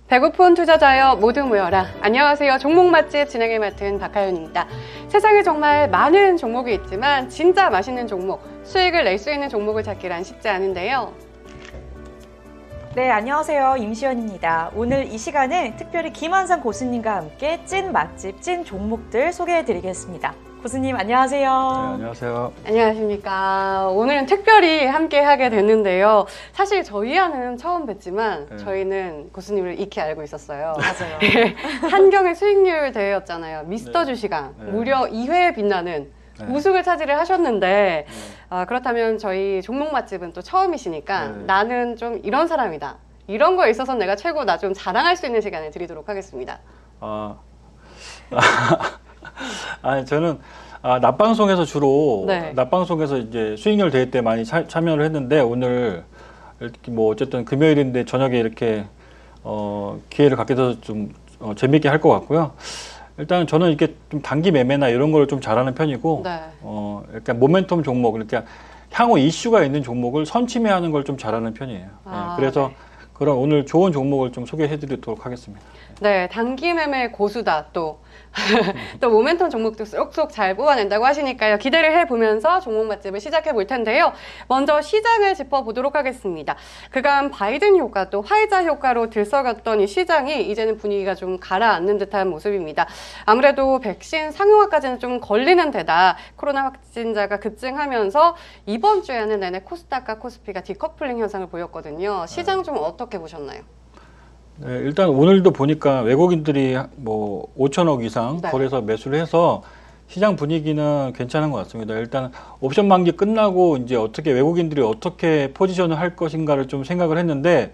배고픈 투자자여 모두 모여라. 안녕하세요. 종목 맛집 진행을 맡은 박하윤입니다. 세상에 정말 많은 종목이 있지만 진짜 맛있는 종목, 수익을 낼 수 있는 종목을 찾기란 쉽지 않은데요. 네, 안녕하세요. 임시연입니다. 오늘 이 시간에 특별히 김한상 고수님과 함께 찐 맛집, 찐 종목들 소개해드리겠습니다. 고수님 안녕하세요. 네, 안녕하세요. 안녕하십니까. 오늘은 특별히 함께 하게 됐는데요. 사실 저희와는 처음 뵀지만 저희는 고수님을 익히 알고 있었어요. 맞아요. 한경의 수익률 대회였잖아요. 미스터 주시강. 네. 무려 2회에 빛나는 우승을 차지를 하셨는데 그렇다면 저희 종목 맛집은 또 처음이시니까 나는 좀 이런 사람이다. 이런 거에 있어서 내가 최고다. 좀 자랑할 수 있는 시간을 드리도록 하겠습니다. 저는 낮방송에서 주로 네. 낮방송에서 이제 수익률 대회 때 많이 참여를 했는데 오늘 이렇게 뭐 어쨌든 금요일인데 저녁에 이렇게 기회를 갖게 돼서 좀 재미있게 할 것 같고요. 일단 저는 이렇게 좀 단기 매매나 이런 걸 좀 잘하는 편이고, 네. 약간 모멘텀 종목, 그러니까 향후 이슈가 있는 종목을 선침해하는 걸 좀 잘하는 편이에요. 그래서 그런 오늘 좋은 종목을 좀 소개해드리도록 하겠습니다. 네, 단기 매매 고수다 또. 또 모멘텀 종목도 쏙쏙 잘 뽑아낸다고 하시니까요. 기대를 해보면서 종목 맛집을 시작해 볼 텐데요. 먼저 시장을 짚어보도록 하겠습니다. 그간 바이든 효과 또 화이자 효과로 들썩였던 이 시장이 이제는 분위기가 좀 가라앉는 듯한 모습입니다. 아무래도 백신 상용화까지는 좀 걸리는 데다 코로나 확진자가 급증하면서 이번 주에는 내내 코스닥과 코스피가 디커플링 현상을 보였거든요. 시장 좀 어떻게 보셨나요? 네, 일단 오늘도 보니까 외국인들이 뭐 5천억 이상 네. 거래서 매수를 해서 시장 분위기는 괜찮은 것 같습니다. 일단 옵션 만기 끝나고 이제 어떻게 외국인들이 어떻게 포지션을 할 것인가를 좀 생각을 했는데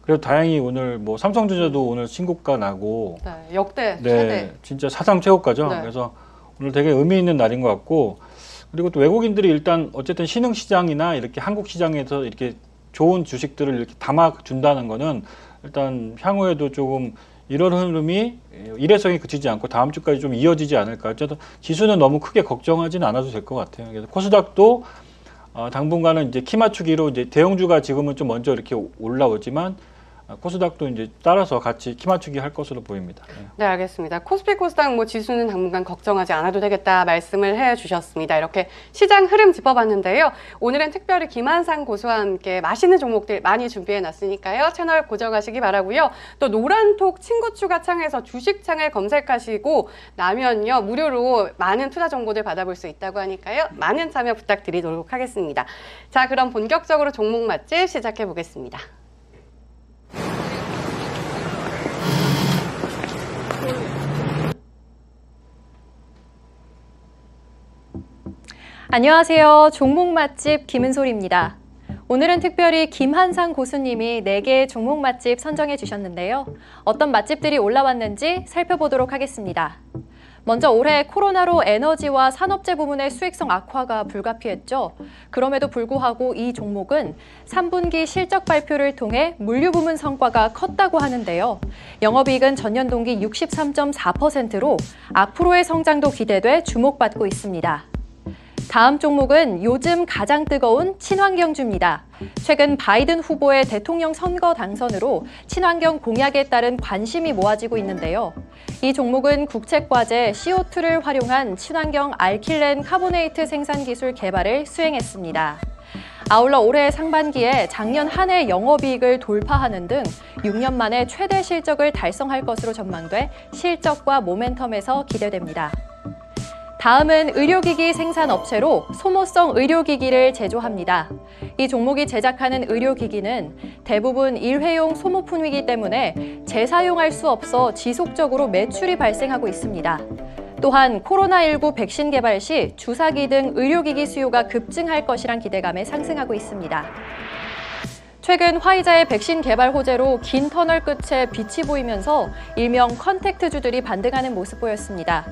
그래도 다행히 오늘 뭐 삼성전자도 오늘 신고가 나고 역대 네, 최대 진짜 사상 최고가죠. 네. 그래서 오늘 되게 의미 있는 날인 것 같고 그리고 또 외국인들이 일단 어쨌든 신흥 시장이나 이렇게 한국 시장에서 이렇게 좋은 주식들을 이렇게 담아 준다는 거는 일단 향후에도 조금 이런 흐름이 일회성이 그치지 않고 다음 주까지 좀 이어지지 않을까. 어쨌든 지수는 너무 크게 걱정하지는 않아도 될 것 같아요. 그래서 코스닥도 당분간은 이제 키 맞추기로 이제 대형주가 지금은 좀 먼저 이렇게 올라오지만 코스닥도 이제 따라서 같이 키 맞추기 할 것으로 보입니다. 네, 알겠습니다. 코스피 코스닥 뭐 지수는 당분간 걱정하지 않아도 되겠다 말씀을 해주셨습니다. 이렇게 시장 흐름 짚어봤는데요. 오늘은 특별히 김한상 고수와 함께 맛있는 종목들 많이 준비해놨으니까요. 채널 고정하시기 바라고요. 또 노란톡 친구 추가 창에서 주식창을 검색하시고 나면요 무료로 많은 투자 정보들 받아볼 수 있다고 하니까요. 많은 참여 부탁드리도록 하겠습니다. 자, 그럼 본격적으로 종목 맛집 시작해 보겠습니다. 안녕하세요. 종목 맛집 김은솔입니다. 오늘은 특별히 김한상 고수님이 4개의 종목 맛집 선정해 주셨는데요. 어떤 맛집들이 올라왔는지 살펴보도록 하겠습니다. 먼저 올해 코로나로 에너지와 산업재 부문의 수익성 악화가 불가피했죠. 그럼에도 불구하고 이 종목은 3분기 실적 발표를 통해 물류 부문 성과가 컸다고 하는데요. 영업이익은 전년 동기 63.4%로 앞으로의 성장도 기대돼 주목받고 있습니다. 다음 종목은 요즘 가장 뜨거운 친환경주입니다. 최근 바이든 후보의 대통령 선거 당선으로 친환경 공약에 따른 관심이 모아지고 있는데요. 이 종목은 국책과제 CO2를 활용한 친환경 알킬렌 카보네이트 생산 기술 개발을 수행했습니다. 아울러 올해 상반기에 작년 한 해 영업이익을 돌파하는 등 6년 만에 최대 실적을 달성할 것으로 전망돼 실적과 모멘텀에서 기대됩니다. 다음은 의료기기 생산업체로 소모성 의료기기를 제조합니다. 이 종목이 제작하는 의료기기는 대부분 일회용 소모품이기 때문에 재사용할 수 없어 지속적으로 매출이 발생하고 있습니다. 또한 코로나19 백신 개발 시 주사기 등 의료기기 수요가 급증할 것이란 기대감에 상승하고 있습니다. 최근 화이자의 백신 개발 호재로 긴 터널 끝에 빛이 보이면서 일명 컨택트주들이 반등하는 모습 보였습니다.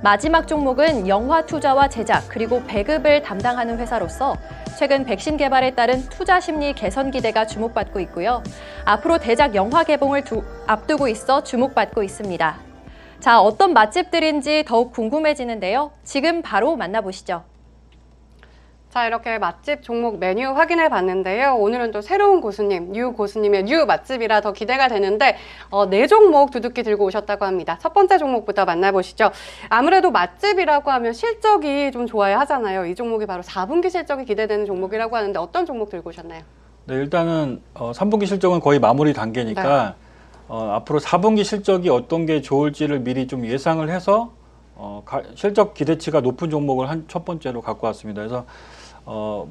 마지막 종목은 영화 투자와 제작 그리고 배급을 담당하는 회사로서 최근 백신 개발에 따른 투자 심리 개선 기대가 주목받고 있고요. 앞으로 대작 영화 개봉을 앞두고 있어 주목받고 있습니다. 자, 어떤 맛집들인지 더욱 궁금해지는데요. 지금 바로 만나보시죠. 자, 이렇게 맛집 종목 메뉴 확인해 봤는데요. 오늘은 또 새로운 고수님, 뉴 고수님의 뉴 맛집이라 더 기대가 되는데 4종목 두둑히 들고 오셨다고 합니다. 첫 번째 종목부터 만나보시죠. 아무래도 맛집이라고 하면 실적이 좀 좋아야 하잖아요. 이 종목이 바로 4분기 실적이 기대되는 종목이라고 하는데 어떤 종목 들고 오셨나요? 네, 일단은 3분기 실적은 거의 마무리 단계니까 앞으로 4분기 실적이 어떤 게 좋을지를 미리 좀 예상을 해서 실적 기대치가 높은 종목을 첫 번째로 갖고 왔습니다. 그래서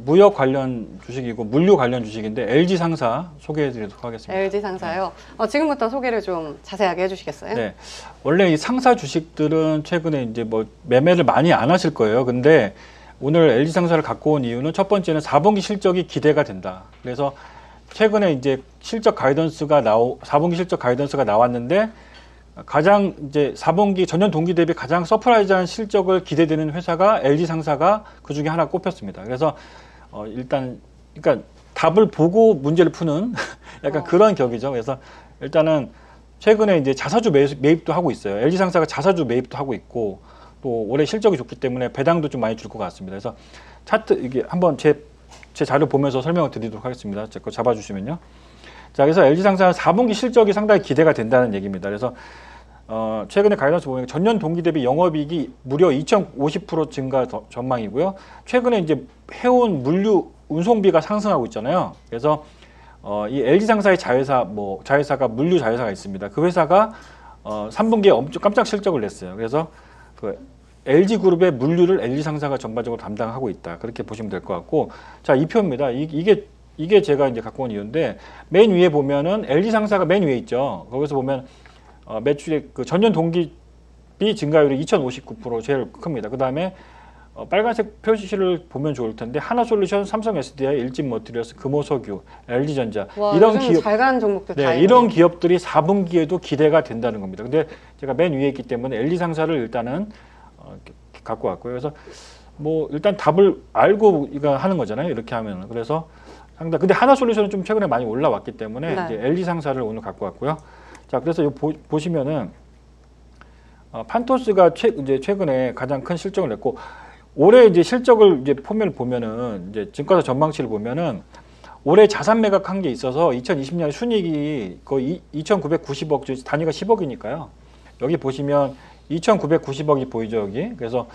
무역 관련 주식이고 물류 관련 주식인데 LG 상사 소개해드리도록 하겠습니다. LG 상사요. 지금부터 소개를 좀 자세하게 해주시겠어요? 네, 원래 이 상사 주식들은 최근에 이제 뭐 매매를 많이 안 하실 거예요. 근데 오늘 LG 상사를 갖고 온 이유는 첫 번째는 4분기 실적이 기대가 된다. 그래서 최근에 이제 4분기 실적 가이던스가 나왔는데 가장 이제 4분기 전년 동기 대비 가장 서프라이즈한 실적을 기대되는 회사가 LG 상사가 그 중에 하나 꼽혔습니다. 그래서 일단 그러니까 답을 보고 문제를 푸는 약간 그런 격이죠. 그래서 일단은 최근에 이제 자사주 매입도 하고 있어요. LG 상사가 자사주 매입도 하고 있고 또 올해 실적이 좋기 때문에 배당도 좀 많이 줄 것 같습니다. 그래서 차트 이게 한번 제 자료 보면서 설명을 드리도록 하겠습니다. 제 거 잡아주시면요. 자, 그래서 LG 상사는 4분기 실적이 상당히 기대가 된다는 얘기입니다. 그래서 최근에 가이던스 보면 전년 동기 대비 영업이익이 무려 2,050% 증가 전망이고요. 최근에 이제 해온 물류 운송비가 상승하고 있잖아요. 그래서 이 LG 상사의 자회사가 물류 자회사가 있습니다. 그 회사가 3분기에 엄청 깜짝 실적을 냈어요. 그래서 그 LG 그룹의 물류를 LG 상사가 전반적으로 담당하고 있다. 그렇게 보시면 될 것 같고, 자, 이 표입니다. 이게 제가 이제 갖고 온 이유인데 맨 위에 보면은 LG 상사가 맨 위에 있죠. 거기서 보면 매출의 그 전년 동기 증가율이 2,059% 제일 큽니다. 그 다음에 빨간색 표시를 보면 좋을 텐데 하나솔루션, 삼성 SDI, 일진머티리얼스, 금호석유, LG전자 이런 기업 잘 가는 종목들 다 이런 기업들이 4분기에도 기대가 된다는 겁니다. 근데 제가 맨 위에 있기 때문에 LG 상사를 일단은 갖고 왔고요. 그래서 뭐 일단 답을 알고 이거 하는 거잖아요. 이렇게 하면 그래서 상당. 근데 하나솔루션은 좀 최근에 많이 올라왔기 때문에 네. 이제 LG 상사를 오늘 갖고 왔고요. 자, 그래서 보시면은 판토스가 이제 최근에 가장 큰 실적을 냈고 올해 이제 실적을 이제 보면은 이제 증권사 전망치를 보면은 올해 자산 매각한 게 있어서 2020년 순이익이 거의 2,990억, 단위가 10억이니까요. 여기 보시면 2,990억이 보이죠, 여기. 그래서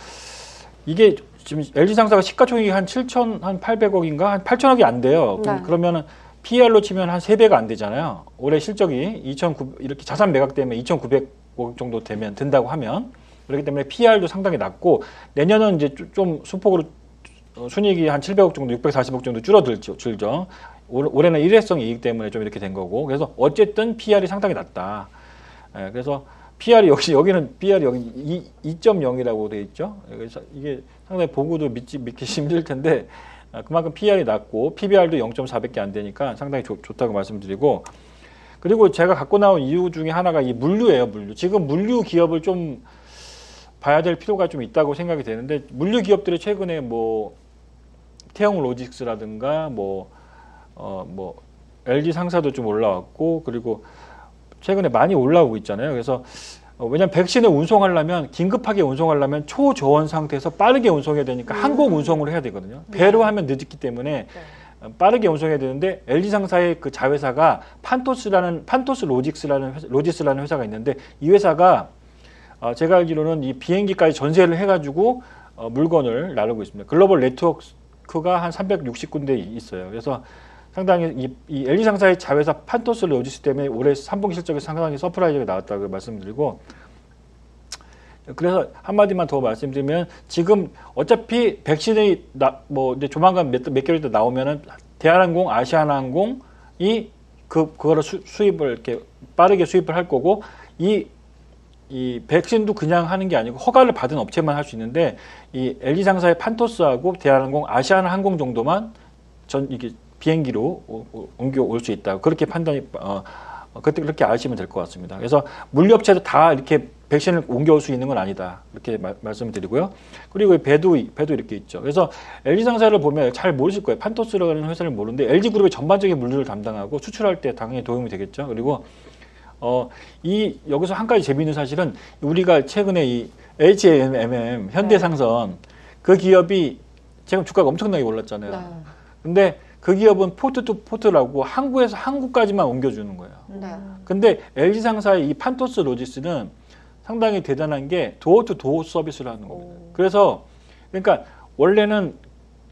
이게 지금 LG 상사가 시가총액이 한 7,800억인가 한 8,000억이 안 돼요. 네. 그러면은 PR로 치면 한 3배가 안 되잖아요. 올해 실적이 2,900 이렇게 자산 매각 때문에 2,900억 정도 된다고 하면 그렇기 때문에 PR도 상당히 낮고 내년은 이제 좀 수폭으로 순이익이 한 700억 정도, 640억 정도 줄죠. 올해는 일회성 이익 때문에 좀 이렇게 된 거고 그래서 어쨌든 PR이 상당히 낮다. 예, 그래서 PR이 여기는 PR이 여기 2.0이라고 돼 있죠. 그래서 이게 상당히 보고도 믿기 힘들 텐데 그만큼 PR이 낮고 PBR도 0.4밖에 안 되니까 상당히 좋다고 말씀드리고 그리고 제가 갖고 나온 이유 중에 하나가 이 물류예요. 물류. 지금 물류 기업을 좀 봐야 될 필요가 좀 있다고 생각이 되는데 물류 기업들이 최근에 뭐 태영 로직스라든가 뭐 LG 상사도 좀 올라왔고 그리고 최근에 많이 올라오고 있잖아요. 그래서 왜냐하면 백신을 운송하려면 긴급하게 운송하려면 초저온 상태에서 빠르게 운송해야 되니까 항공 운송을 해야 되거든요. 배로 하면 늦기 때문에 빠르게 운송해야 되는데 LG 상사의 그 자회사가 판토스 로지스라는 회사가 있는데 이 회사가 제가 알기로는 이 비행기까지 전세를 해가지고 물건을 나르고 있습니다. 글로벌 네트워크가 한 360군데 있어요. 그래서 상당히 이 LG 상사의 자회사 판토스 로지스 때문에 올해 3분기 실적이 상당히 서프라이즈가 나왔다고 말씀드리고 그래서 한마디만 더 말씀드리면 지금 어차피 백신이 이제 조만간 몇 개월 있다 나오면은 대한항공, 아시아나항공이 그거를 수입을 이렇게 빠르게 수입을 할 거고 이 백신도 그냥 하는 게 아니고 허가를 받은 업체만 할 수 있는데 이 LG 상사의 판토스하고 대한항공, 아시아나항공 정도만 이게 비행기로 옮겨올 수 있다. 그렇게 그렇게 아시면 될 것 같습니다. 그래서 물류업체도 다 이렇게 백신을 옮겨올 수 있는 건 아니다. 이렇게 말씀을 드리고요. 그리고 배도 이렇게 있죠. 그래서 LG 상사를 보면 잘 모르실 거예요. 판토스라는 회사를 모르는데 LG그룹의 전반적인 물류를 담당하고 수출할 때 당연히 도움이 되겠죠. 그리고 여기서 한 가지 재미있는 사실은 우리가 최근에 이 HMM 현대상선 그 기업이 지금 주가가 엄청나게 올랐잖아요. 네. 근데 그 기업은 포트 투 포트라고 한국에서 한국까지만 옮겨주는 거예요. 네. 근데 LG 상사의 이 판토스 로지스는 상당히 대단한 게 도어 투 도어 서비스를 하는 겁니다. 그래서 그러니까 원래는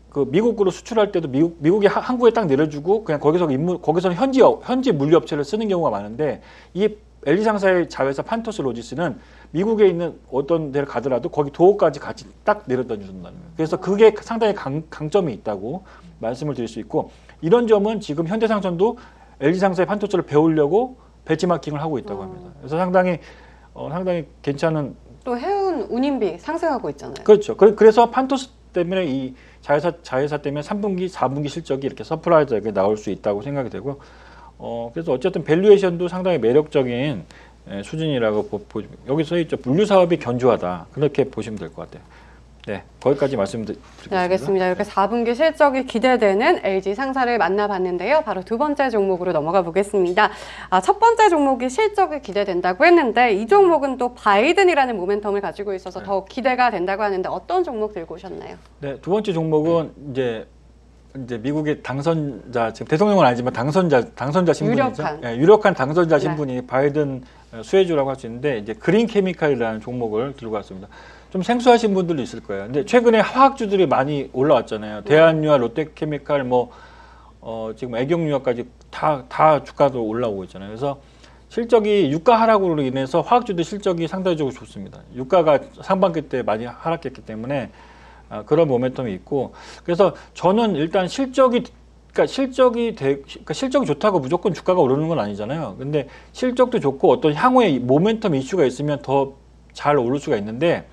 그 미국으로 수출할 때도 미국이 한국에 딱 내려주고 그냥 거기서는 현지 물류업체를 쓰는 경우가 많은데 이 LG 상사의 자회사 판토스 로지스는 미국에 있는 어떤 데를 가더라도 거기 도어까지 같이 딱 내려다 준다는 거예요. 그래서 그게 상당히 강점이 있다고 말씀을 드릴 수 있고 이런 점은 지금 현대상선도 LG 상사의 판토스를 배우려고 벤치마킹을 하고 있다고 합니다. 그래서 상당히 괜찮은 또 해운 운임비 상승하고 있잖아요. 그렇죠. 그래서 판토스 때문에 이 자회사 때문에 3분기, 4분기 실적이 이렇게 서프라이즈하게 나올 수 있다고 생각이 되고 그래서 어쨌든 밸류에이션도 상당히 매력적인 수준이라고 보시면 여기서 있죠. 물류 사업이 견조하다. 그렇게 보시면 될 것 같아요. 네, 거기까지 말씀드리겠습니다. 네, 알겠습니다. 이렇게 4분기 실적이 기대되는 LG 상사를 만나봤는데요. 바로 두 번째 종목으로 넘어가 보겠습니다. 첫 번째 종목이 실적이 기대된다고 했는데 이 종목은 또 바이든이라는 모멘텀을 가지고 있어서 더 기대가 된다고 하는데 어떤 종목 들고 오셨나요? 네, 두 번째 종목은 이제 미국의 당선자 지금 대통령은 아니지만 당선자 신분이죠. 유력한 당선자 신분이 바이든 수혜주라고 할 수 있는데 이제 그린 케미칼이라는 종목을 들고 왔습니다. 좀 생소하신 분들도 있을 거예요. 근데 최근에 화학주들이 많이 올라왔잖아요. 대한유화, 롯데케미칼, 지금 애경유화까지 다 주가도 올라오고 있잖아요. 그래서 실적이 유가 하락으로 인해서 화학주들 실적이 상대적으로 좋습니다. 유가가 상반기 때 많이 하락했기 때문에 그런 모멘텀이 있고 그래서 저는 일단 실적이 좋다고 무조건 주가가 오르는 건 아니잖아요. 근데 실적도 좋고 어떤 향후에 모멘텀 이슈가 있으면 더 잘 오를 수가 있는데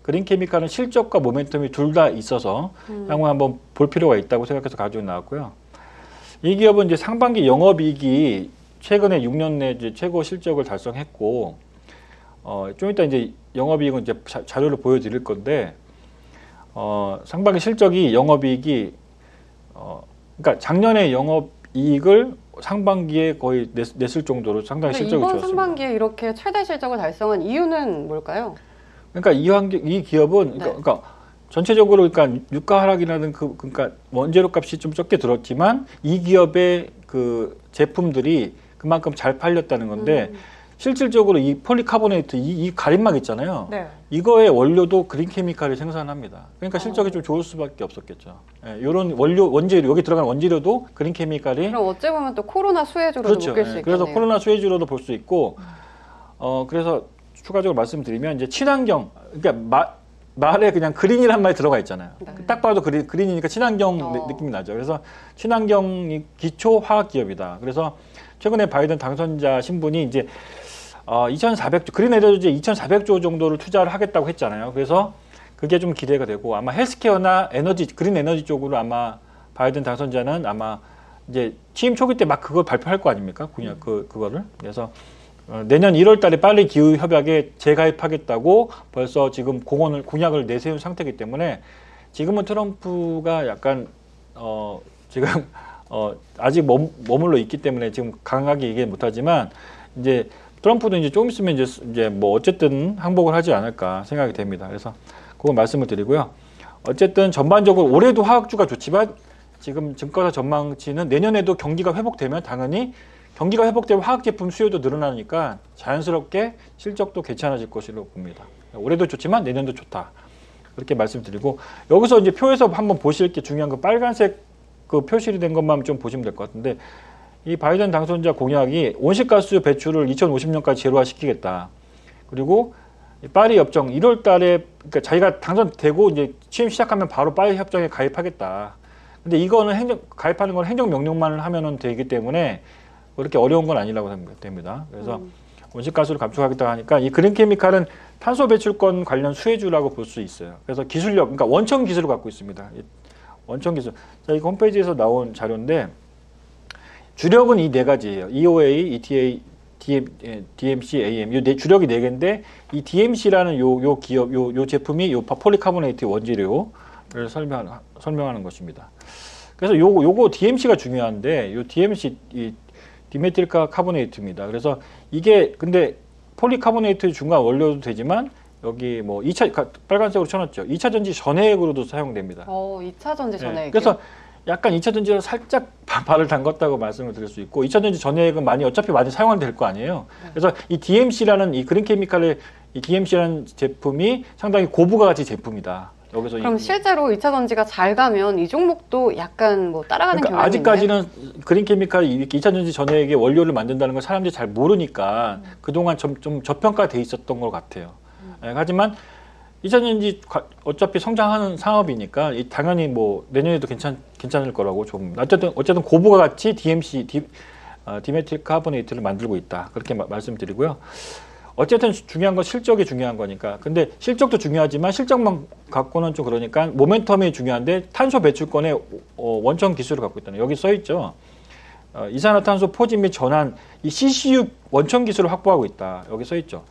그린케미칼은 실적과 모멘텀이 둘 다 있어서 향후에 한번 볼 필요가 있다고 생각해서 가지고 나왔고요. 이 기업은 이제 상반기 영업이익이 최근에 6년 내 이제 최고 실적을 달성했고 좀 이따 이제 영업이익은 이제 자료를 보여드릴 건데 상반기 실적이 영업이익이 그러니까 작년에 영업이익을 상반기에 거의 냈을 정도로 상당히 실적이 이번 좋았습니다. 상반기에 이렇게 최대 실적을 달성한 이유는 뭘까요? 그러니까 이 기업은 그러니까 전체적으로 그러니까 유가 하락이라는 그러니까 원재료 값이 좀 적게 들었지만 이 기업의 그 제품들이 그만큼 잘 팔렸다는 건데 실질적으로 이 폴리카보네이트 이 가림막 있잖아요. 네. 이거의 원료도 그린케미칼이 생산합니다. 그러니까 실적이 좀 좋을 수밖에 없었겠죠. 이런 원재료 여기 들어가는 원재료도 그린케미칼이 그럼 어찌 보면 또 코로나 수혜주로도 그렇죠. 묶일 수 있겠네요. 그래서 코로나 수혜주로도 볼 수 있고 그래서 추가적으로 말씀드리면 이제 친환경 그러니까 말에 그냥 그린이란 말이 들어가 있잖아요. 딱 봐도 그린이니까 친환경 느낌이 나죠. 그래서 친환경이 기초 화학 기업이다. 그래서 최근에 바이든 당선자 신분이 이제 2,400조 그린 에너지 2,400조 정도를 투자를 하겠다고 했잖아요. 그래서 그게 좀 기대가 되고 아마 헬스케어나 그린 에너지 쪽으로 아마 바이든 당선자는 아마 이제 취임 초기 때 막 그걸 발표할 거 아닙니까? 그거를. 그래서 내년 1월 달에 파리 기후 협약에 재가입하겠다고 벌써 지금 공약을 내세운 상태이기 때문에 지금은 트럼프가 약간 지금 아직 머물러 있기 때문에 지금 강하게 얘기 못하지만 이제 트럼프도 이제 조금 있으면 이제 뭐 어쨌든 항복을 하지 않을까 생각이 됩니다. 그래서 그거 말씀을 드리고요. 어쨌든 전반적으로 올해도 화학주가 좋지만 지금 증권사 전망치는 내년에도 경기가 회복되면 당연히 경기가 회복되면 화학 제품 수요도 늘어나니까 자연스럽게 실적도 괜찮아질 것으로 봅니다. 올해도 좋지만 내년도 좋다. 그렇게 말씀드리고 여기서 이제 표에서 한번 보실 게 중요한 거 빨간색 그 표시로 된 것만 좀 보시면 될 것 같은데 이 바이든 당선자 공약이 온실가스 배출을 2050년까지 제로화시키겠다. 그리고 파리 협정 1월 달에 그러니까 자기가 당선되고 이제 취임 시작하면 바로 파리 협정에 가입하겠다. 근데 이거는 가입하는 건 행정 명령만 하면은 되기 때문에 그렇게 어려운 건 아니라고 생각됩니다. 그래서 온실가스를 감축하겠다 하니까 이 그린케미칼은 탄소 배출권 관련 수혜주라고 볼 수 있어요. 그래서 기술력, 그러니까 원천 기술을 갖고 있습니다. 원천 기술. 자, 이거 홈페이지에서 나온 자료인데 주력은 이 네 가지예요. EOA, ETA, DMC, AM. 이 주력이 네 개인데 이 DMC라는 요 기업, 요 제품이 요 폴리카보네이트 원재료를 설명하는 것입니다. 그래서 요거 DMC가 중요한데 요 DMC 디메틸카 카보네이트입니다. 그래서 이게 근데 폴리카보네이트 중간 원료도 되지만 여기 뭐 2차 빨간색으로 쳐놨죠. 2차 전지 전해액으로도 사용됩니다. 2차 전지 예, 전액이요. 그래서 약간 2차 전지로 살짝 발을 담궜다고 말씀을 드릴 수 있고 2차 전지 전해액은 어차피 많이 사용이 될 거 아니에요. 그래서 이 DMC라는 이 그린케미칼의 이 DMC라는 제품이 상당히 고부가 가치 제품이다. 여기서 그럼 실제로 2차 전지가 잘 가면 이 종목도 약간 뭐 따라가는 그러니까 경향이 있나요? 아직까지는 그린케미칼이 이렇게 2차 전지 전해액의 원료를 만든다는 걸 사람들이 잘 모르니까 그동안 좀 저평가돼 있었던 것 같아요. 예, 하지만 2차 전지 어차피 성장하는 산업이니까 당연히 뭐 내년에도 괜찮을 거라고 좀 어쨌든 고부가 가치 DMC 디메틸 카보네이트를 만들고 있다. 그렇게 말씀드리고요. 어쨌든 중요한 건 실적이 중요한 거니까. 근데 실적도 중요하지만 실적만 갖고는 좀 그러니까 모멘텀이 중요한데 탄소 배출권의 원천 기술을 갖고 있다는 여기 써 있죠. 이산화탄소 포집 및 전환 이 CCU 원천 기술을 확보하고 있다. 여기 써 있죠.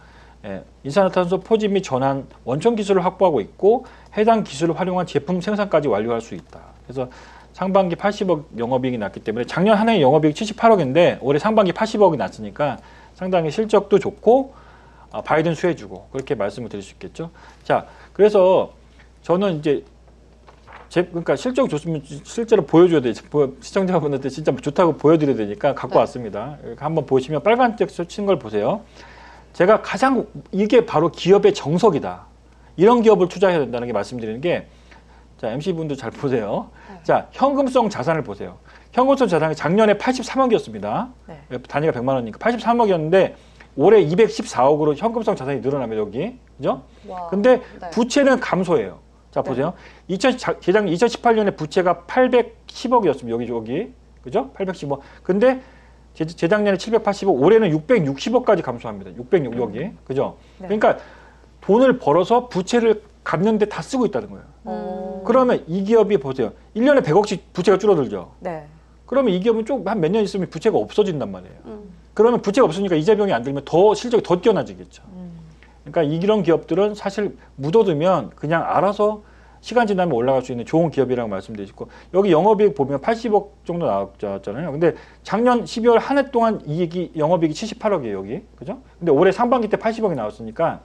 예, 이산화탄소 포집 및 전환 원천 기술을 확보하고 있고 해당 기술을 활용한 제품 생산까지 완료할 수 있다. 그래서 상반기 80억 영업이익이 났기 때문에 작년 한 해 영업이익 78억인데 올해 상반기 80억이 났으니까 상당히 실적도 좋고 바이든 수혜주고 그렇게 말씀을 드릴 수 있겠죠. 자, 그래서 저는 이제 그러니까 실적 좋으면 실제로 보여줘야 돼. 시청자분한테 진짜 좋다고 보여드려야 되니까 갖고 왔습니다. 한번 보시면 빨간색 친 걸 보세요. 제가 가장 이게 바로 기업의 정석이다. 이런 기업을 투자해야 된다는 게 말씀드리는 게 자, MC분도 잘 보세요. 자, 현금성 자산을 보세요. 현금성 자산이 작년에 83억이었습니다. 네. 단위가 100만 원이니까 83억이었는데 올해 214억으로 현금성 자산이 늘어나면 여기. 그죠? 와, 근데 네. 부채는 감소해요. 자, 보세요. 재작년 2018년에 부채가 810억이었습니다. 여기. 그죠? 810억. 근데 재작년에 780억, 올해는 660억까지 감소합니다. 606억이. 그죠? 네. 그러니까 돈을 벌어서 부채를 갚는 데 다 쓰고 있다는 거예요. 그러면 이 기업이 보세요. 1년에 100억씩 부채가 줄어들죠. 네. 그러면 이 기업은 좀 한 몇 년 있으면 부채가 없어진단 말이에요. 그러면 부채가 없으니까 이자비용이 안 들면 더 실적이 더 뛰어나지겠죠. 그러니까 이런 기업들은 사실 묻어두면 그냥 알아서 시간 지나면 올라갈 수 있는 좋은 기업이라고 말씀드리고 여기 영업이익 보면 80억 정도 나왔잖아요. 근데 작년 12월 한 해 동안 영업이익이 78억이에요. 여기. 그죠? 근데 올해 상반기 때 80억이 나왔으니까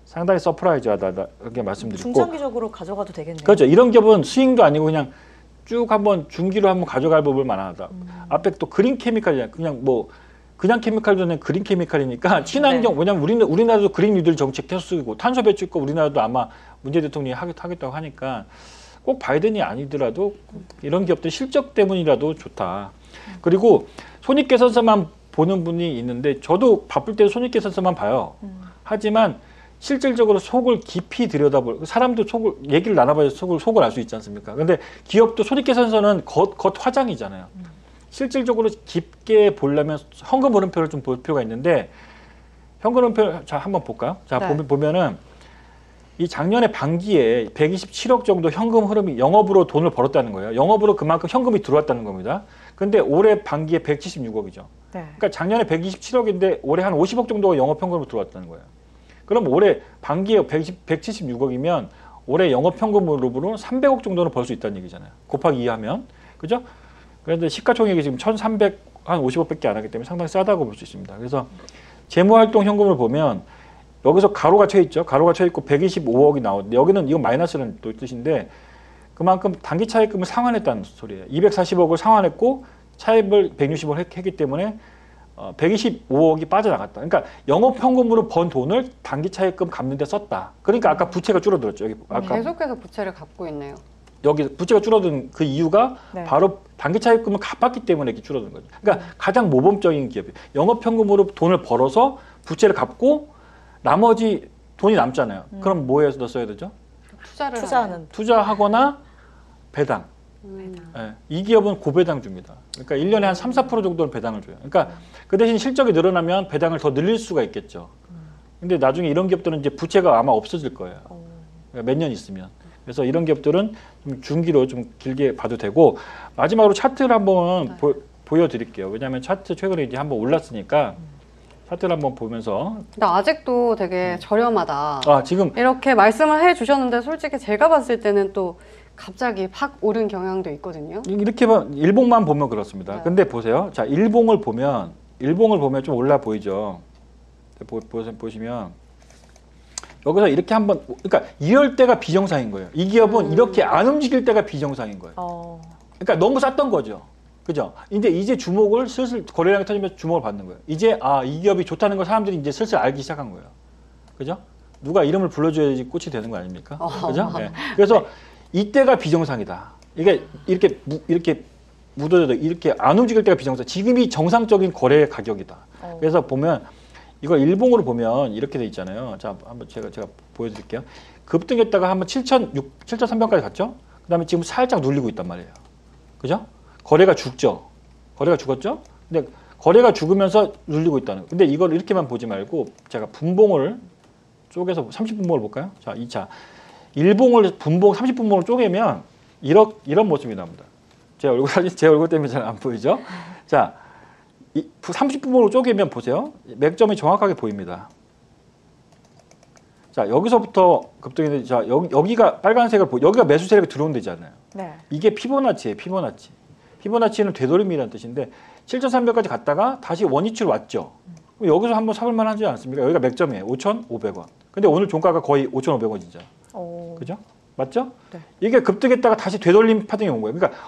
상당히 서프라이즈하다 이렇게 말씀드리고 중장기적으로 가져가도 되겠네요. 그렇죠. 이런 기업은 스윙도 아니고 그냥 쭉 한번 중기로 한번 가져갈 법을 만하다. 앞에 또 그린 케미칼이야. 그냥 케미칼도 아니라 그린 케미칼이니까 친환경. 네. 왜냐면 우리나라도 그린 뉴딜 정책 계속 쓰고 탄소 배출권 우리나라도 아마 문재인 대통령이 하겠다고 하니까 꼭 바이든이 아니더라도 이런 기업들 실적 때문이라도 좋다. 그리고 손익계산서만 보는 분이 있는데 저도 바쁠 때 손익계산서만 봐요. 하지만 실질적으로 속을 깊이 들여다볼 사람도 얘기를 나눠봐야 속을 알 수 있지 않습니까? 근데 기업도 손익계산서는 겉 화장이잖아요. 실질적으로 깊게 보려면 현금 흐름표를 좀 볼 필요가 있는데 현금 흐름표 자 한번 볼까요? 자 네. 보면은 이 작년에 반기에 127억 정도 현금 흐름이 영업으로 돈을 벌었다는 거예요. 영업으로 그만큼 현금이 들어왔다는 겁니다. 근데 올해 반기에 176억이죠. 네. 그러니까 작년에 127억인데 올해 한 50억 정도가 영업 현금으로 들어왔다는 거예요. 그럼 올해 반기에 176억이면 올해 영업 현금으로 300억 정도는 벌 수 있다는 얘기잖아요. 곱하기 2 하면. 그죠? 그런데 시가총액이 지금 1,350억밖에 안 하기 때문에 상당히 싸다고 볼 수 있습니다. 그래서 재무활동 현금을 보면 여기서 가로가 쳐 있죠. 가로가 쳐 있고 125억이 나오는데 여기는 이건 마이너스라는 또 뜻인데 그만큼 단기 차입금을 상환했다는 소리예요. 240억을 상환했고 차입을 160억 했기 때문에 125억이 빠져나갔다. 그러니까 영업 현금으로 번 돈을 단기 차입금 갚는 데 썼다. 그러니까 아까 부채가 줄어들었죠. 여기 아까 계속해서 부채를 갚고 있네요. 여기 부채가 줄어든 그 이유가 네. 바로 단기 차입금을 갚았기 때문에 이렇게 줄어든 거죠. 그러니까 가장 모범적인 기업이에요. 영업 현금으로 돈을 벌어서 부채를 갚고 나머지 돈이 남잖아요. 그럼 뭐에 써야 되죠? 투자하는. 투자하거나 배당. 예, 이 기업은 고배당 줍니다. 그러니까 1년에 한 3, 4% 정도는 배당을 줘요. 그러니까 그 대신 실적이 늘어나면 배당을 더 늘릴 수가 있겠죠. 근데 나중에 이런 기업들은 이제 부채가 아마 없어질 거예요. 그러니까 몇 년 있으면. 그래서 이런 기업들은 좀 중기로 좀 길게 봐도 되고 마지막으로 차트를 한번 보여드릴게요. 왜냐하면 차트 최근에 이제 한번 올랐으니까 차트를 한번 보면서 근데 아직도 되게 저렴하다. 지금 이렇게 말씀을 해주셨는데 솔직히 제가 봤을 때는 또 갑자기 팍 오른 경향도 있거든요. 이렇게 일봉만 보면 그렇습니다. 네. 근데 보세요. 자, 일봉을 보면 좀 올라 보이죠. 보시면 여기서 이렇게 한번 그러니까 이럴 때가 비정상인 거예요. 이 기업은 이렇게 안 움직일 때가 비정상인 거예요. 그러니까 너무 쌌던 거죠. 그죠? 이제 주목을 슬슬 거래량이 터지면서 주목을 받는 거예요. 이제 이 기업이 좋다는 걸 사람들이 이제 슬슬 알기 시작한 거예요. 그죠? 누가 이름을 불러줘야지 꽃이 되는 거 아닙니까? 그죠? 네. 그래서 이때가 비정상이다. 이게 이렇게 묻어져 이렇게 안 움직일 때가 비정상. 지금이 정상적인 거래 가격이다. 그래서 보면 이걸 일봉으로 보면 이렇게 돼 있잖아요. 자, 한번 제가 보여드릴게요. 급등했다가 한번 7,300까지 갔죠? 그다음에 지금 살짝 눌리고 있단 말이에요. 그죠? 거래가 죽죠. 거래가 죽었죠? 근데 거래가 죽으면서 눌리고 있다는. 근데 이걸 이렇게만 보지 말고 제가 분봉을 쪼개서 30분봉을 볼까요? 자, 2차. 일봉을 분봉 30분봉을 쪼개면 이런 모습이 나옵니다. 제 얼굴 때문에 잘 안 보이죠? 자, 30분봉으로 쪼개면 보세요. 맥점이 정확하게 보입니다. 자, 여기서부터 급등인데, 자, 여기가 빨간색을 여기가 매수 세력이 들어온 데잖아요. 네. 이게 피보나치예요, 피보나치. 피보나치는 되돌림이라는 뜻인데 7,300까지 갔다가 다시 원위치로 왔죠. 그럼 여기서 한번 사볼만 하지 않습니까? 여기가 맥점이에요. 5,500원. 근데 오늘 종가가 거의 5,500원이죠. 그죠? 맞죠? 네. 이게 급등했다가 다시 되돌림 파동이 온 거예요. 그러니까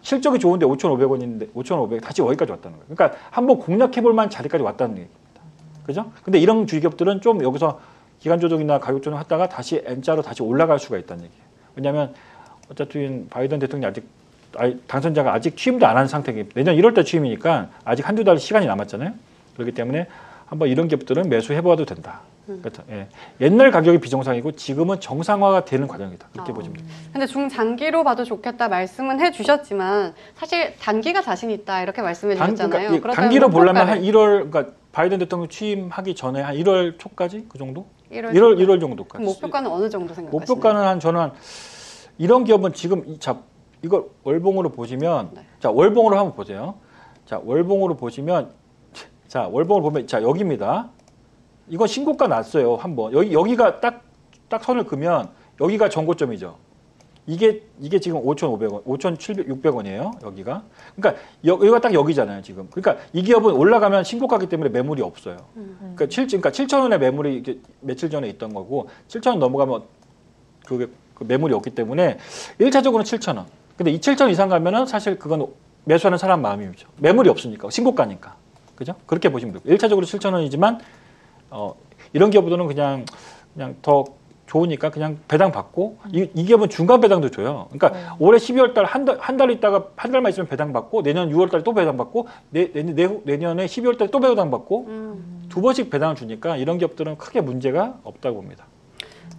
실적이 좋은데 5,500원인데 5,500원 다시 여기까지 왔다는 거예요. 그러니까 한번 공략해볼 만한 자리까지 왔다는 얘기입니다. 그죠? 근데 이런 주기업들은 좀 여기서 기간 조정이나 가격 조정 하다가 다시 N자로 다시 올라갈 수가 있다는 얘기예요. 왜냐하면 어차피 바이든 대통령이 당선자가 아직 취임도 안 한 상태이기 내년 1월달 취임이니까 아직 한두 달 시간이 남았잖아요. 그렇기 때문에 한번 이런 기업들은 매수해봐도 된다. 그렇죠. 예. 옛날 가격이 비정상이고 지금은 정상화가 되는 과정이다. 그렇게 보시면 됩니다. 근데 중장기로 봐도 좋겠다 말씀은 해주셨지만 사실 단기가 자신 있다 이렇게 말씀해 주셨잖아요. 그러니까 단기로 보려면 한 1월, 그러니까 바이든 대통령 취임하기 전에 한 1월 초까지 그 정도? 1월 정도까지. 목표가는 어느 정도 생각하시나요? 목표가는 저는 이런 기업은 지금 이걸 월봉으로 보시면 자, 월봉으로 한번 보세요. 자, 월봉으로 보시면 자, 여기입니다. 이건 신고가 났어요. 한번. 여기가 딱 선을 그으면 여기가 정고점이죠. 이게 지금 5,500원, 5,600원이에요. 여기가. 그러니까 여기가 딱 여기잖아요, 지금. 그러니까 이 기업은 올라가면 신고가기 때문에 매물이 없어요. 그러니까 7,000원의 매물이 이렇게 며칠 전에 있던 거고 7,000원 넘어가면 그게 매물이 없기 때문에 1차적으로는 7,000원. 근데 이 7,000원 이상 가면은 사실 그건 매수하는 사람 마음이죠. 매물이 없으니까. 신고가니까. 그죠? 그렇게 보시면 되고. 1차적으로 7,000원이지만 이런 기업보다는 그냥 더 좋으니까 그냥 배당 받고 이 기업은 중간 배당도 줘요. 그러니까 올해 12월 달 한 달 있다가 한 달만 있으면 배당 받고 내년 6월 달에 또 배당 받고 내년에 12월 달에 또 배당 받고 두 번씩 배당을 주니까 이런 기업들은 크게 문제가 없다고 봅니다.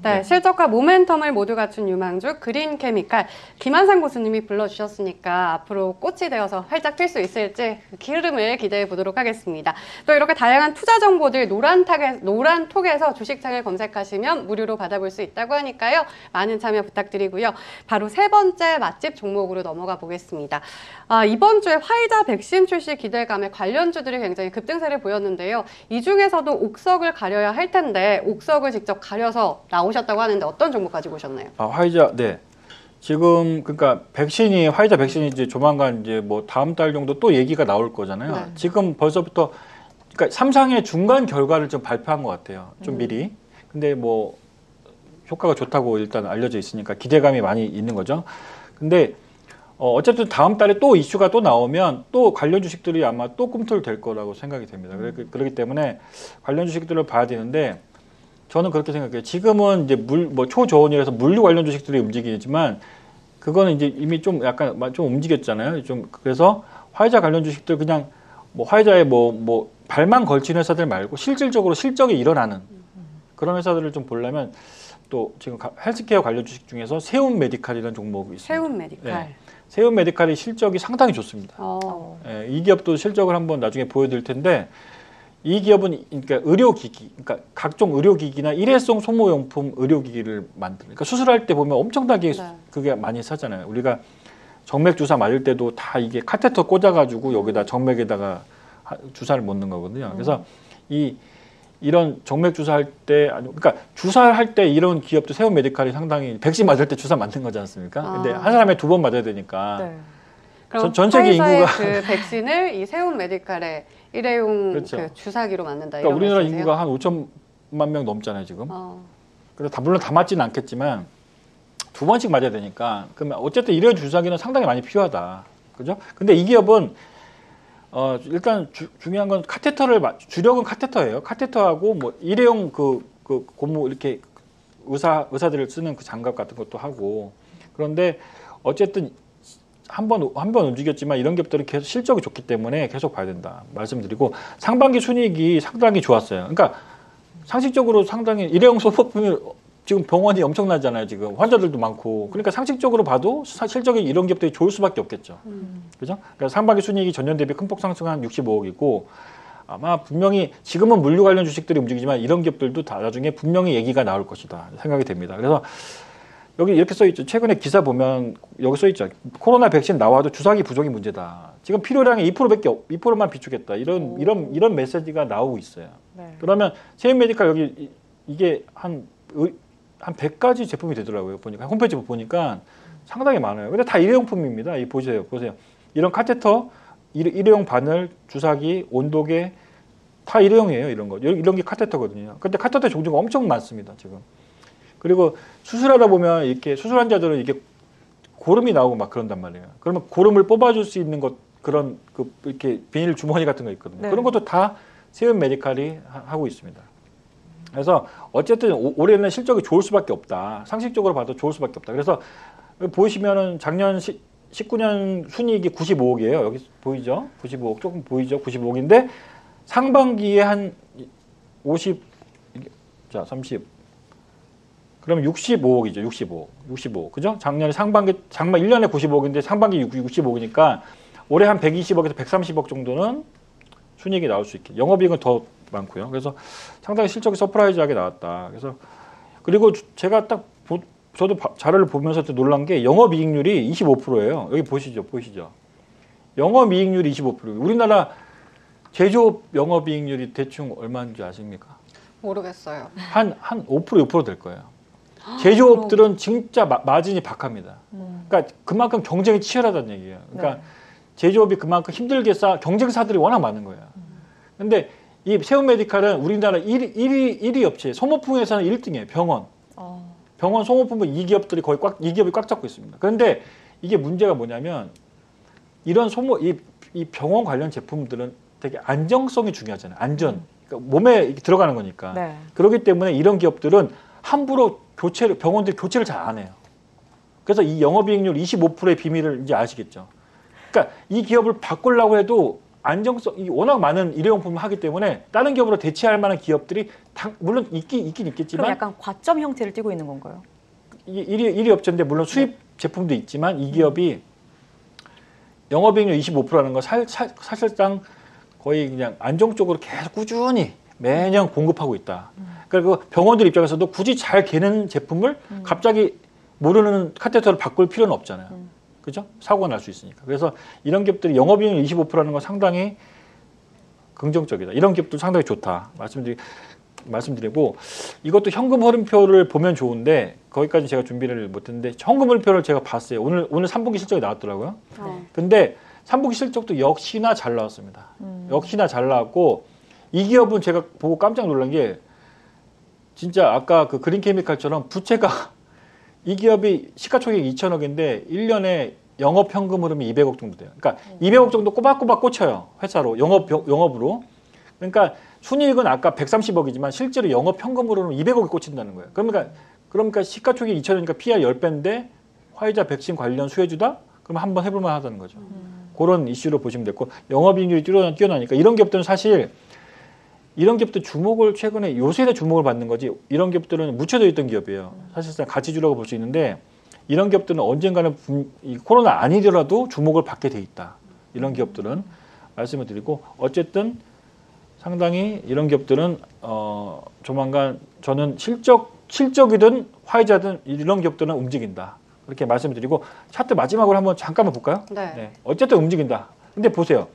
네, 실적과 모멘텀을 모두 갖춘 유망주 그린케미칼 김한상 고수님이 불러주셨으니까 앞으로 꽃이 되어서 활짝 필 수 있을지 그 흐름을 기대해 보도록 하겠습니다. 또 이렇게 다양한 투자 정보들 노란톡에서 주식창을 검색하시면 무료로 받아볼 수 있다고 하니까요. 많은 참여 부탁드리고요. 바로 세 번째 맛집 종목으로 넘어가 보겠습니다. 이번 주에 화이자 백신 출시 기대감에 관련주들이 굉장히 급등세를 보였는데요. 이 중에서도 옥석을 가려야 할 텐데 옥석을 직접 가려서 나오셨다고 하는데 어떤 정보 가지고 오셨나요? 화이자, 네. 지금 그러니까 화이자 백신이 이제 조만간 이제 뭐 다음 달 정도 또 얘기가 나올 거잖아요. 네. 지금 벌써부터 그러니까 3상의 중간 결과를 좀 발표한 것 같아요. 좀 미리. 근데 뭐 효과가 좋다고 일단 알려져 있으니까 기대감이 많이 있는 거죠. 근데 어쨌든 다음 달에 또 이슈가 또 나오면 또 관련 주식들이 아마 또 꿈틀될 거라고 생각이 됩니다. 그렇기 때문에 관련 주식들을 봐야 되는데 저는 그렇게 생각해요. 지금은 이제 초저온이라서 물류 관련 주식들이 움직이지만 그거는 이제 이미 좀 약간 좀 움직였잖아요. 좀 그래서 화이자 관련 주식들 그냥 화이자에 발만 걸친 회사들 말고 실질적으로 실적이 일어나는 그런 회사들을 좀 보려면 또 지금 헬스케어 관련 주식 중에서 세운 메디칼이라는 종목이 있습니다. 세운 메디칼. 네. 세운 메디칼이 실적이 상당히 좋습니다. 네, 이 기업도 실적을 한번 나중에 보여드릴 텐데 이 기업은 그러니까 의료기기, 그러니까 각종 의료기기나 일회성 소모용품 의료기기를 그러니까 수술할 때 보면 엄청나게 그게 많이 사잖아요. 우리가 정맥 주사 맞을 때도 다 이게 카테터 꽂아가지고 여기다 정맥에다가 주사를 놓는 거거든요. 그래서 이런 정맥 주사할 때, 그러니까 주사할 때 이런 기업도 세운 메디칼이 상당히 백신 맞을 때 주사 맞는 거지 않습니까? 근데 한 사람에 2번 맞아야 되니까. 네. 그럼 전 세계 인구가 그 백신을 이 세운 메디칼에 일회용 그렇죠. 그 주사기로 맞는다. 그러니까 이런 우리나라 말씀이세요? 인구가 한 5천만 명 넘잖아요 지금. 그래서 물론 다 맞지는 않겠지만 2번씩 맞아야 되니까 그러면 어쨌든 일회용 주사기는 상당히 많이 필요하다. 그죠? 근데 이 기업은 일단 중요한 건 주력은 카테터예요. 카테터하고 뭐 일회용 고무 이렇게 의사들을 쓰는 그 장갑 같은 것도 하고 그런데 어쨌든 한 번 움직였지만 이런 기업들은 계속 실적이 좋기 때문에 계속 봐야 된다 말씀드리고 상반기 순이익이 상당히 좋았어요. 그러니까 상식적으로 상당히 일회용 소모품이 지금 병원이 엄청나잖아요. 지금 환자들도 많고 그러니까 상식적으로 봐도 실적이 이런 기업들이 좋을 수밖에 없겠죠. 그죠? 그러니까 상반기 순이익이 전년 대비 큰 폭 상승한 65억이고 아마 분명히 지금은 물류 관련 주식들이 움직이지만 이런 기업들도 다 나중에 분명히 얘기가 나올 것이다 생각이 됩니다. 그래서 여기 이렇게 써 있죠. 최근에 기사 보면 여기 써 있죠. 코로나 백신 나와도 주사기 부족이 문제다. 지금 필요량의 2%만 비축했다. 이런 메시지가 나오고 있어요. 네. 그러면 세인메디칼 여기 이게 한 100가지 제품이 되더라고요. 보니까 홈페이지 보니까 상당히 많아요. 근데 다 일회용품입니다. 보세요. 이런 카테터, 일회용 바늘, 주사기, 온도계 다 일회용이에요. 이런 게 카테터거든요. 근데 카테터 종류가 엄청 많습니다. 지금. 그리고 수술하다 보면 이렇게 수술 환자들은 이게 고름이 나오고 막 그런단 말이에요. 그러면 고름을 뽑아줄 수 있는 그런 이렇게 비닐 주머니 같은 거 있거든요. 네. 그런 것도 다 세운 메디칼이 하고 있습니다. 그래서 어쨌든 올해는 실적이 좋을 수밖에 없다. 상식적으로 봐도 좋을 수밖에 없다. 그래서 보시면은 작년 19년 순이익이 95억이에요. 여기 보이죠? 95억 조금 보이죠? 95억인데 상반기에 한 30. 그럼 65억이죠. 65억. 그죠? 작년 1년에 95억인데 상반기 65억이니까 올해 한 120억에서 130억 정도는 순이익이 나올 수 있게. 영업이익은 더 많고요. 그래서 상당히 실적이 서프라이즈하게 나왔다. 그래서 그리고 제가 저도 자료를 보면서 또 놀란 게 영업이익률이 25%예요. 여기 보시죠. 영업이익률이 25%. 우리나라 제조업 영업이익률이 대충 얼마인지 아십니까? 모르겠어요. 한 5%, 6% 될 거예요. 제조업들은 진짜 마진이 박합니다. 그러니까 그만큼 경쟁이 치열하다는 얘기예요. 그러니까 제조업이 그만큼 힘들게 경쟁사들이 워낙 많은 거예요. 근데 이 세운메디칼은 우리나라 1위 업체, 소모품에서는 1등이에요. 병원 소모품은 이 기업이 꽉 잡고 있습니다. 그런데 이게 문제가 뭐냐면 이런 이 병원 관련 제품들은 되게 안정성이 중요하잖아요. 안전. 그러니까 몸에 들어가는 거니까. 네. 그렇기 때문에 이런 기업들은 함부로 병원들이 교체를 잘 안 해요. 그래서 이 영업이익률 25%의 비밀을 이제 아시겠죠. 그러니까 이 기업을 바꾸려고 해도 안정성이 워낙 많은 일회용품을 하기 때문에 다른 기업으로 대체할 만한 기업들이 물론 있긴 있겠지만 그럼 약간 과점 형태를 띠고 있는 건가요? 이게 1위 업체인데 물론 수입 제품도 있지만 이 기업이 영업이익률 25%라는 건 사실상 거의 그냥 안정적으로 계속 꾸준히 매년 공급하고 있다. 그리고 병원들 입장에서도 굳이 잘 개는 제품을 갑자기 모르는 카테터를 바꿀 필요는 없잖아요. 그죠? 사고가 날 수 있으니까. 그래서 이런 기업들이 영업이익률 25%라는 건 상당히 긍정적이다. 이런 기업들 상당히 좋다. 말씀드리고 이것도 현금 흐름표를 보면 좋은데 거기까지 제가 준비를 못했는데 현금 흐름표를 제가 봤어요. 오늘 3분기 실적이 나왔더라고요. 근데 3분기 실적도 역시나 잘 나왔습니다. 역시나 잘 나왔고 이 기업은 제가 보고 깜짝 놀란 게 진짜 아까 그 그린케미칼처럼 부채가 이 기업이 시가총액 2천억인데 1년에 영업 현금 흐름이 200억 정도 돼요. 그러니까 200억 정도 꼬박꼬박 꽂혀요. 회사로 영업으로. 그러니까 순이익은 아까 130억이지만 실제로 영업 현금으로는 200억이 꽂힌다는 거예요. 그러니까 시가총액 2천억이니까 PR 10배인데 화이자 백신 관련 수혜주다? 그럼 한번 해볼 만하다는 거죠. 그런 이슈로 보시면 됐고 영업이익률이 뛰어나니까 이런 기업들은 사실 이런 기업들 최근에 요새 주목을 받는 거지 이런 기업들은 묻혀져 있던 기업이에요. 사실상 가치주라고 볼 수 있는데 이런 기업들은 언젠가는 코로나 아니더라도 주목을 받게 돼 있다. 이런 기업들은 말씀을 드리고 어쨌든 상당히 이런 기업들은 조만간 저는 실적이든 화이자든 이런 기업들은 움직인다. 그렇게 말씀을 드리고 차트 마지막으로 한번 잠깐만 볼까요? 네. 어쨌든 움직인다. 근데 보세요.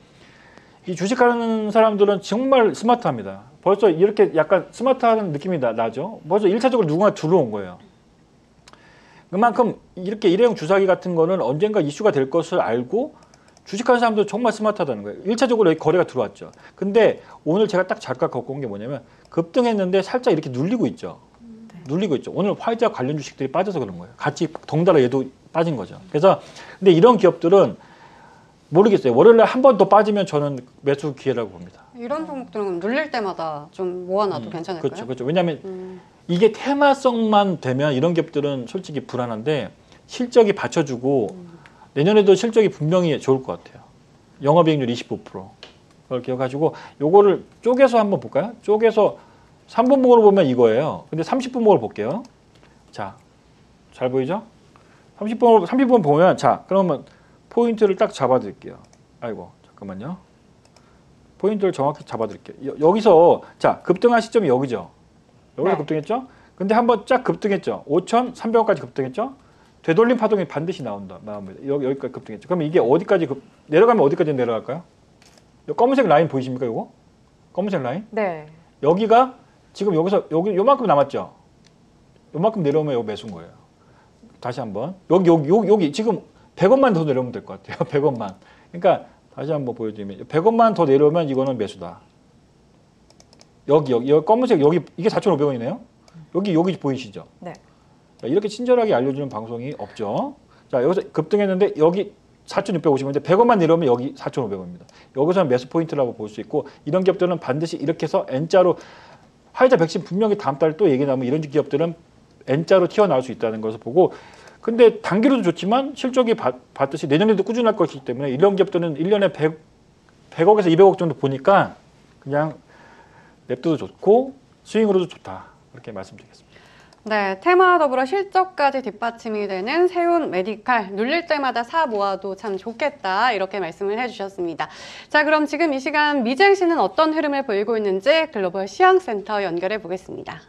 이 주식하는 사람들은 정말 스마트합니다. 벌써 이렇게 약간 스마트한 느낌이 나죠. 벌써 1차적으로 누군가 들어온 거예요. 그만큼 이렇게 일회용 주사기 같은 거는 언젠가 이슈가 될 것을 알고 주식하는 사람들 정말 스마트하다는 거예요. 1차적으로 여기 거래가 들어왔죠. 근데 오늘 제가 딱 잠깐 갖고 온 게 뭐냐면 급등했는데 살짝 이렇게 눌리고 있죠. 눌리고 있죠. 오늘 화이자 관련 주식들이 빠져서 그런 거예요. 같이 덩달아 얘도 빠진 거죠. 그래서 근데 이런 기업들은 모르겠어요. 월요일날 한 번 더 빠지면 저는 매수 기회라고 봅니다. 이런 종목들은 눌릴 때마다 좀 모아놔도 괜찮을까요? 그렇죠, 그렇죠. 왜냐하면 이게 테마성만 되면 이런 기업들은 솔직히 불안한데 실적이 받쳐주고 내년에도 실적이 분명히 좋을 것 같아요. 영업이익률 25%. 그걸 기억하시고 요거를 쪼개서 한번 볼까요? 쪼개서 3분목으로 보면 이거예요. 근데 30분목으로 볼게요. 자, 잘 보이죠? 30분 보면 자, 그러면 포인트를 딱 잡아드릴게요. 아이고, 잠깐만요. 포인트를 정확히 잡아드릴게요. 여기서 자, 급등한 시점이 여기죠. 여기서 네. 급등했죠? 근데 한번 쫙 급등했죠. 5,300원까지 급등했죠? 되돌림 파동이 반드시 나옵니다. 여기까지 급등했죠. 그러면 이게 어디까지 내려가면 어디까지 내려갈까요? 요 검은색 라인 보이십니까? 요거? 검은색 라인? 네. 여기가 지금 여기서 여기 요만큼 남았죠. 요만큼 내려오면 여기 매수인 거예요. 다시 한번 여기 지금 100원만 더 내려오면 될 것 같아요. 100원만. 그러니까 다시 한번 보여드리면 100원만 더 내려오면 이거는 매수다. 여기 검은색 여기 이게 4,500원이네요. 여기 보이시죠? 네. 자, 이렇게 친절하게 알려주는 방송이 없죠. 자, 여기서 급등했는데 여기 4,650원인데 100원만 내려오면 여기 4,500원입니다. 여기서는 매수 포인트라고 볼 수 있고 이런 기업들은 반드시 이렇게 해서 N자로 화이자 백신 분명히 다음 달 또 얘기 나오면 이런 기업들은 N자로 튀어나올 수 있다는 것을 보고 근데 단기로도 좋지만 실적이 봤듯이 내년에도 꾸준할 것이기 때문에 이런 기업들은 1년에 100억에서 200억 정도 보니까 그냥 냅둬도 좋고 스윙으로도 좋다. 그렇게 말씀드리겠습니다. 네, 테마와 더불어 실적까지 뒷받침이 되는 세운 메디칼 눌릴 때마다 사 모아도 참 좋겠다 이렇게 말씀을 해주셨습니다. 자, 그럼 지금 이 시간 미증시는 어떤 흐름을 보이고 있는지 글로벌 시황센터 연결해 보겠습니다.